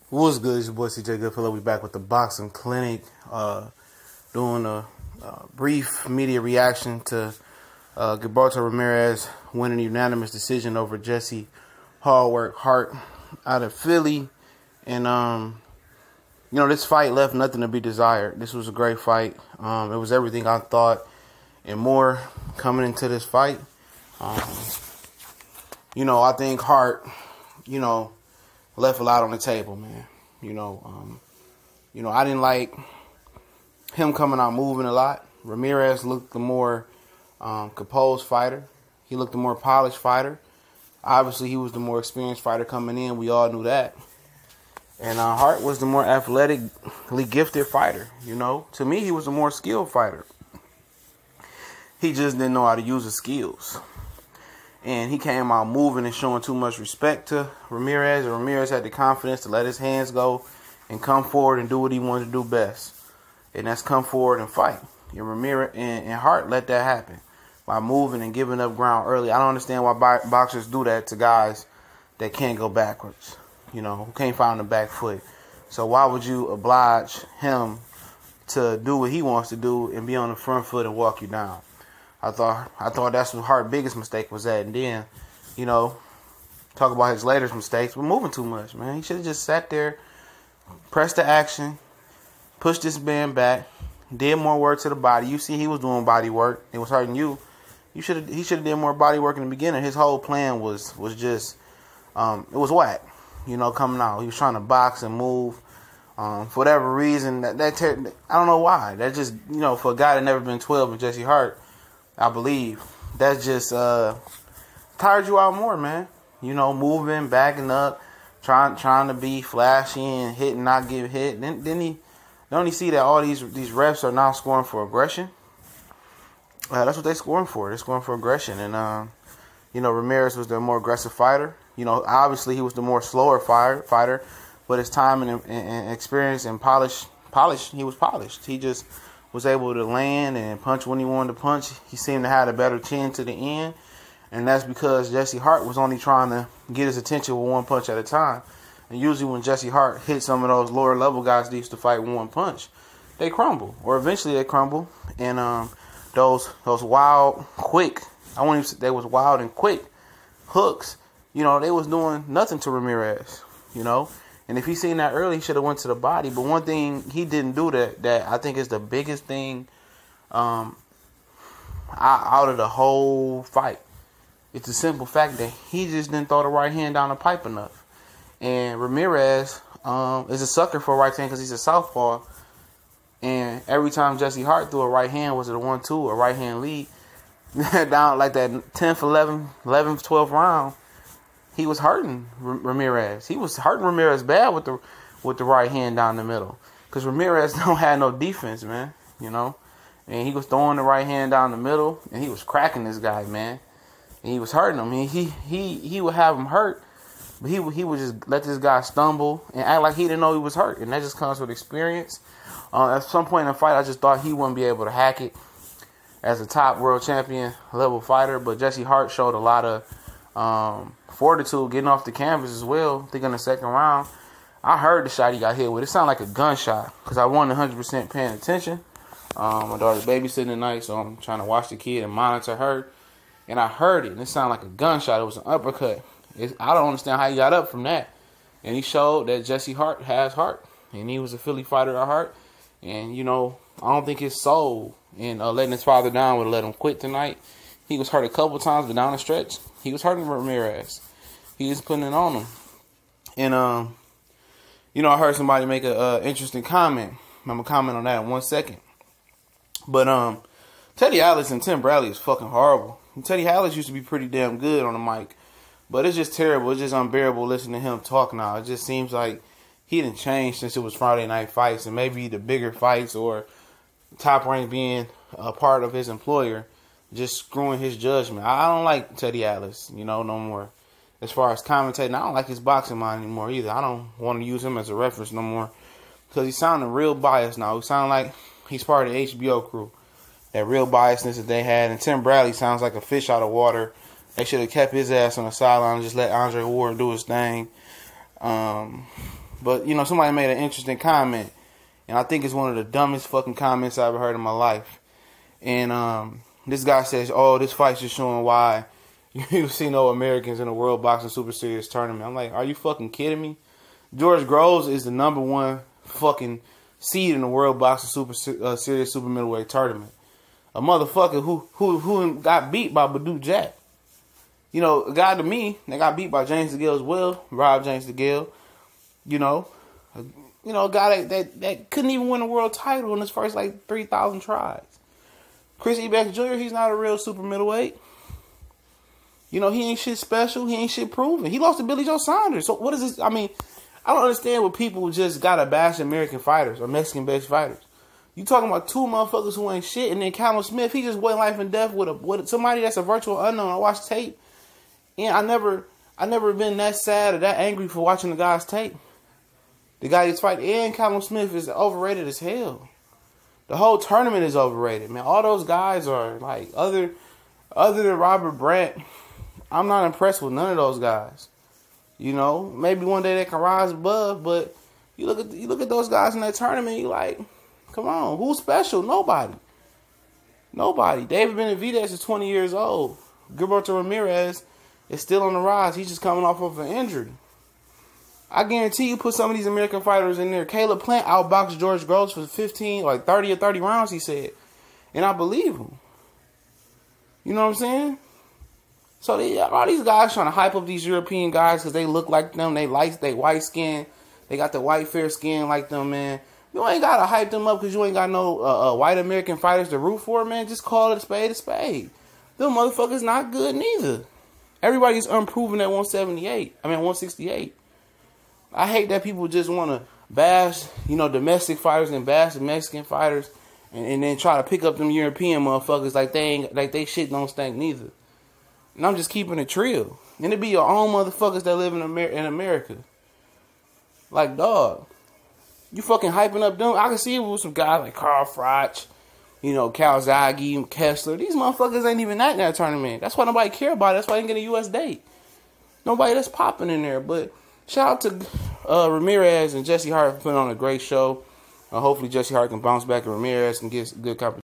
What's good? It's your boy CJ Goodfellow. We back with the boxing clinic, doing a brief media reaction to Gilberto Rameriz winning a unanimous decision over Jesse Hart out of Philly. And this fight left nothing to be desired. This was a great fight. It was everything I thought and more coming into this fight. I think Hart, left a lot on the table, man. I didn't like him coming out moving a lot. Rameriz looked the more composed fighter. He looked the more polished fighter. Obviously, he was the more experienced fighter coming in. We all knew that. And Hart was the more athletically gifted fighter. To me, he was the more skilled fighter. He just didn't know how to use his skills. And he came out moving and showing too much respect to Rameriz. And Rameriz had the confidence to let his hands go and come forward and do what he wanted to do best. And that's come forward and fight. And Rameriz and Hart let that happen by moving and giving up ground early. I don't understand why boxers do that to guys that can't go backwards, who can't find the back foot. So why would you oblige him to do what he wants to do and be on the front foot and walk you down? I thought that's what Hart's biggest mistake was at. And then, talk about his latest mistakes. We're moving too much, man. He should have just sat there, pressed the action, pushed this man back, did more work to the body. You see he was doing body work. It was hurting you. He should have did more body work in the beginning. His whole plan was just, it was whack, coming out. He was trying to box and move. For whatever reason, I don't know why. That just, for a guy that never been 12 and Jesse Hart, I believe that just tired you out more, man. Moving, backing up, trying to be flashy and hit and not get hit. Don't you see that all these refs are now scoring for aggression? That's what they're scoring for. They're scoring for aggression. And Rameriz was the more aggressive fighter. Obviously he was the more slower fighter, but his time and experience and polish, he was polished. He just was able to land and punch when he wanted to punch. He seemed to have a better chin to the end. And that's because Jesse Hart was only trying to get his attention with one punch at a time. And usually when Jesse Hart hit some of those lower level guys that used to fight with one punch, they crumble. Or eventually they crumble. And those wild, quick, I won't even say they was wild and quick hooks, they was doing nothing to Rameriz, And if he seen that early, he should have went to the body. But one thing he didn't do that I think is the biggest thing out of the whole fight. It's the simple fact that he just didn't throw the right hand down the pipe enough. And Rameriz is a sucker for a right hand because he's a southpaw. And every time Jesse Hart threw a right hand, was it a 1-2, a right hand lead, down like that 10th, 11th, 12th round, he was hurting Rameriz. He was hurting Rameriz bad with the right hand down the middle. Because Rameriz don't have no defense, man. And he was throwing the right hand down the middle, and he was cracking this guy, man. And he was hurting him. He would have him hurt, but he would just let this guy stumble and act like he didn't know he was hurt. And that just comes with experience. At some point in the fight, I just thought he wouldn't be able to hack it as a top world champion level fighter. But Jesse Hart showed a lot of fortitude getting off the canvas as well. I think in the second round, I heard the shot he got hit with. It sounded like a gunshot because I wasn't 100% paying attention. My daughter's babysitting tonight, so I'm trying to watch the kid and monitor her. And I heard it, and it sounded like a gunshot. It was an uppercut. I don't understand how he got up from that. And he showed that Jesse Hart has heart, and he was a Philly fighter at heart. And, I don't think his soul in letting his father down would have let him quit tonight. He was hurt a couple times, but down the stretch, he was hurting Rameriz. He was putting it on him. And, I heard somebody make an interesting comment. I'm going to comment on that in 1 second. But Teddy Atlas and Tim Bradley is fucking horrible. And Teddy Atlas used to be pretty damn good on the mic. But it's just terrible. It's just unbearable listening to him talk now. It just seems like he didn't change since it was Friday Night Fights. And maybe the bigger fights or Top Rank being a part of his employer just screwing his judgment. I don't like Teddy Atlas, no more. As far as commentating, I don't like his boxing mind anymore either. I don't want to use him as a reference no more. Because he's sounding real biased now. He sounds like he's part of the HBO crew. That real biasness that they had. And Tim Bradley sounds like a fish out of water. They should have kept his ass on the sideline and just let Andre Ward do his thing. But, you know, somebody made an interesting comment. And I think it's one of the dumbest fucking comments I ever heard in my life. And this guy says, oh, this fight's just showing why you see no Americans in the World Boxing Super Series tournament. I'm like, are you fucking kidding me? George Groves is the #1 fucking seed in the World Boxing Super Series Super Middleweight tournament. A motherfucker who got beat by Badou Jack. You know, a guy to me that got beat by James DeGale as well, Rob James DeGale. You know, a guy that couldn't even win a world title in his first like 3,000 tries. Chris Eubanks Jr., he's not a real super middleweight. You know, he ain't shit special. He ain't shit proven. He lost to Billy Joe Saunders. So what is this? I mean, I don't understand what people just gotta bash American fighters or Mexican-based fighters. You talking about two motherfuckers who ain't shit, and then Callum Smith, he just went life and death with somebody that's a virtual unknown. I watched tape, and I never been that sad or that angry for watching the guy's tape. The guy he's fighting, and Callum Smith is overrated as hell. The whole tournament is overrated, man. All those guys are like other than Robert Brandt. I'm not impressed with none of those guys. You know, maybe one day they can rise above, but you look at those guys in that tournament, you like, come on, who's special? Nobody. David Benavidez is 20 years old. Gilberto Rameriz is still on the rise. He's just coming off of an injury. I guarantee you put some of these American fighters in there. Caleb Plant outboxed George Groves for 30 or 30 rounds, he said. And I believe him. You know what I'm saying? So all these guys trying to hype up these European guys because they look like them. They white skin. They got the white fair skin like them, man. You ain't got to hype them up because you ain't got no white American fighters to root for, man. Just call it a spade a spade. Them motherfuckers not good neither. Everybody's unproven at 168. I hate that people just want to bash, domestic fighters and bash the Mexican fighters and then try to pick up them European motherfuckers like they shit don't stink neither. And I'm just keeping it real. And it be your own motherfuckers that live in America. Like, dog, you fucking hyping up them. I can see it with some guys like Carl Froch, Calzaghe, Kessler. These motherfuckers ain't even at that tournament. That's why nobody care about it. That's why they didn't get a U.S. date. Nobody that's popping in there. But shout out to Ramirez and Jesse Hart for putting on a great show. Hopefully Jesse Hart can bounce back and Ramirez can get good competition.